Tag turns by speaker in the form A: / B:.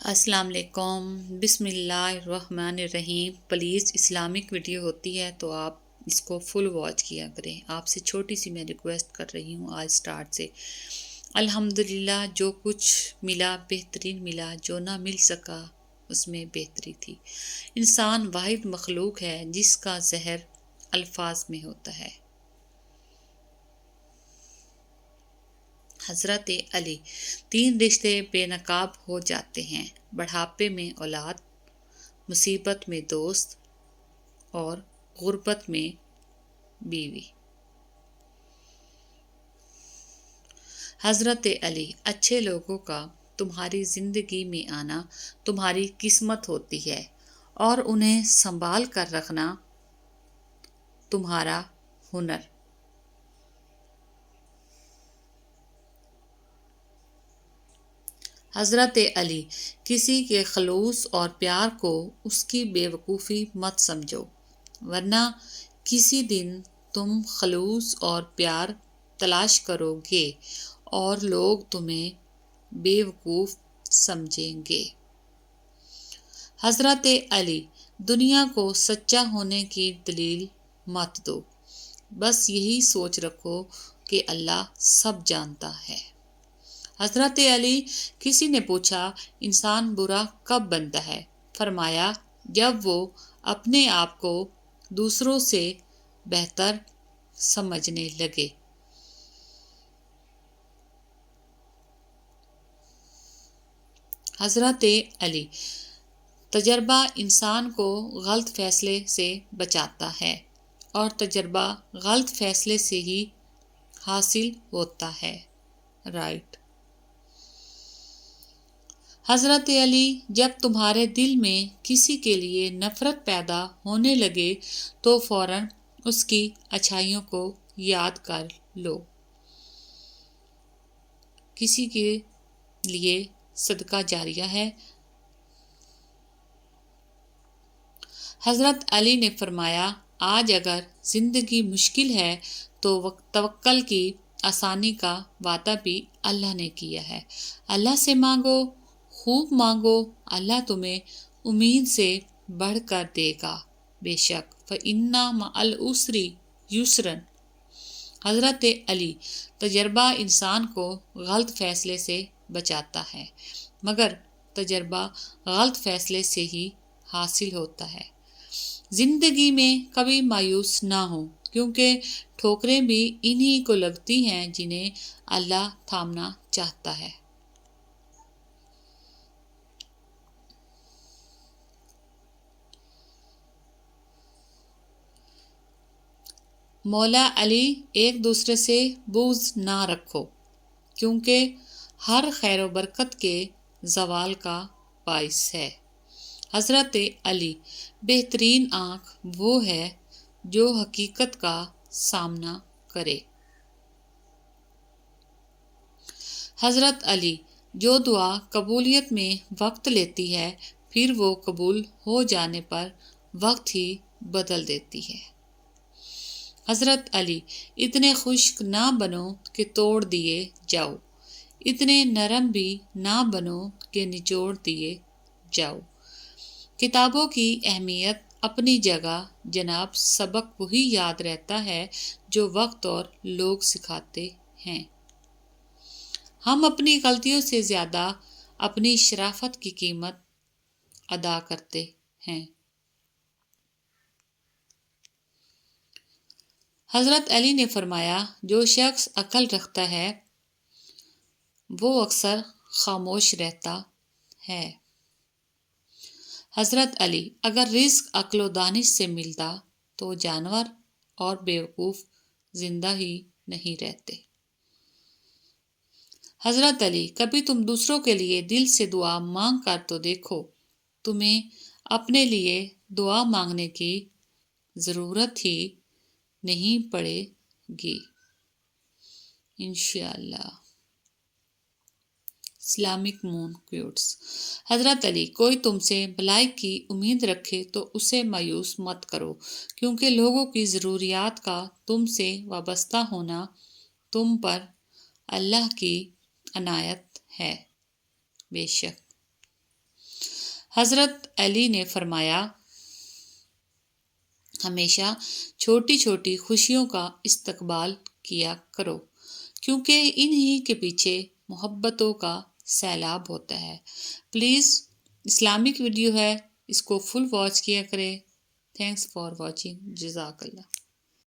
A: السلام علیکم، بسم اللہ الرحمن الرحیم۔ پلیز اسلامک ویڈیو ہوتی ہے تو آپ اس کو فل واچ کیا کریں۔ آپ سے چھوٹی سی میں ریکویسٹ کر رہی ہوں آج سٹارٹ سے۔ الحمدللہ، جو کچھ ملا بہترین ملا، جو نہ مل سکا اس میں بہتری تھی۔ انسان واحد مخلوق ہے جس کا زہر الفاظ میں ہوتا ہے۔ حضرت علی، 3 رشتے بے نقاب ہو جاتے ہیں: بڑھاپے میں اولاد، مصیبت میں دوست اور غربت میں بیوی۔ حضرت علی، اچھے لوگوں کا تمہاری زندگی میں آنا تمہاری قسمت ہوتی ہے اور انہیں سنبھال کر رکھنا تمہارا ہنر۔ حضرت علی، کسی کے خلوص اور پیار کو اس کی بے وقوفی مت سمجھو، ورنہ کسی دن تم خلوص اور پیار تلاش کرو گے اور لوگ تمہیں بے وقوف سمجھیں گے۔ حضرت علی، دنیا کو سچا ہونے کی دلیل مت دو، بس یہی سوچ رکھو کہ اللہ سب جانتا ہے۔ حضرت علی، کسی نے پوچھا انسان برا کب بنتا ہے؟ فرمایا جب وہ اپنے آپ کو دوسروں سے بہتر سمجھنے لگے۔ حضرت علی، تجربہ انسان کو غلط فیصلے سے بچاتا ہے اور تجربہ غلط فیصلے سے ہی حاصل ہوتا ہے۔ رائٹ۔ حضرت علی، جب تمہارے دل میں کسی کے لیے نفرت پیدا ہونے لگے تو فوراً اس کی اچھائیوں کو یاد کر لو۔ کسی کے لیے صدقہ جاریہ ہے۔ حضرت علی نے فرمایا آج اگر زندگی مشکل ہے تو توکل کی آسانی کا وعدہ بھی اللہ نے کیا ہے۔ اللہ سے مانگو، خوب مانگو، اللہ تمہیں امید سے بڑھ کر دے گا، بے شک فَإِنَّ مَعَ الْعُسْرِ یُسْرًا۔ حضرت علی، تجربہ انسان کو غلط فیصلے سے بچاتا ہے، مگر تجربہ غلط فیصلے سے ہی حاصل ہوتا ہے۔ زندگی میں کبھی مایوس نہ ہو، کیونکہ ٹھوکریں بھی انہی کو لگتی ہیں جنہیں اللہ تھامنا چاہتا ہے۔ مولا علی، ایک دوسرے سے بغض نہ رکھو، کیونکہ ہر خیر و برکت کے زوال کا باعث ہے۔ حضرت علی، بہترین آنکھ وہ ہے جو حقیقت کا سامنا کرے۔ حضرت علی، جو دعا قبولیت میں وقت لیتی ہے پھر وہ قبول ہو جانے پر وقت ہی بدل دیتی ہے۔ حضرت علی، اتنے خشک نہ بنو کہ توڑ دیے جاؤ، اتنے نرم بھی نہ بنو کہ نچوڑ دیے جاؤ۔ کتابوں کی اہمیت اپنی جگہ، جناب سبق وہی یاد رہتا ہے جو وقت اور لوگ سکھاتے ہیں۔ ہم اپنی غلطیوں سے زیادہ اپنی شرافت کی قیمت ادا کرتے ہیں۔ حضرت علی نے فرمایا جو شخص عقل رکھتا ہے وہ اکثر خاموش رہتا ہے۔ حضرت علی، اگر رزق عقل و دانش سے ملتا تو جانور اور بیوقوف زندہ ہی نہیں رہتے۔ حضرت علی، کبھی تم دوسروں کے لیے دل سے دعا مانگ کر تو دیکھو، تمہیں اپنے لیے دعا مانگنے کی ضرورت ہی نہیں پڑے گی، انشاءاللہ۔ اسلامک مون کوٹس۔ حضرت علی، کوئی تم سے بھلائی کی امید رکھے تو اسے مایوس مت کرو، کیونکہ لوگوں کی ضروریات کا تم سے وابستہ ہونا تم پر اللہ کی عنایت ہے، بے شک حضرت علی نے فرمایا ہمیشہ چھوٹی چھوٹی خوشیوں کا استقبال کیا کرو کیونکہ انہی کے پیچھے محبتوں کا سیلاب ہوتا ہے۔ پلیز اسلامک ویڈیو ہے، اس کو فل واچ کیا کرے۔ تھینکس فار واچنگ، جزاک اللہ۔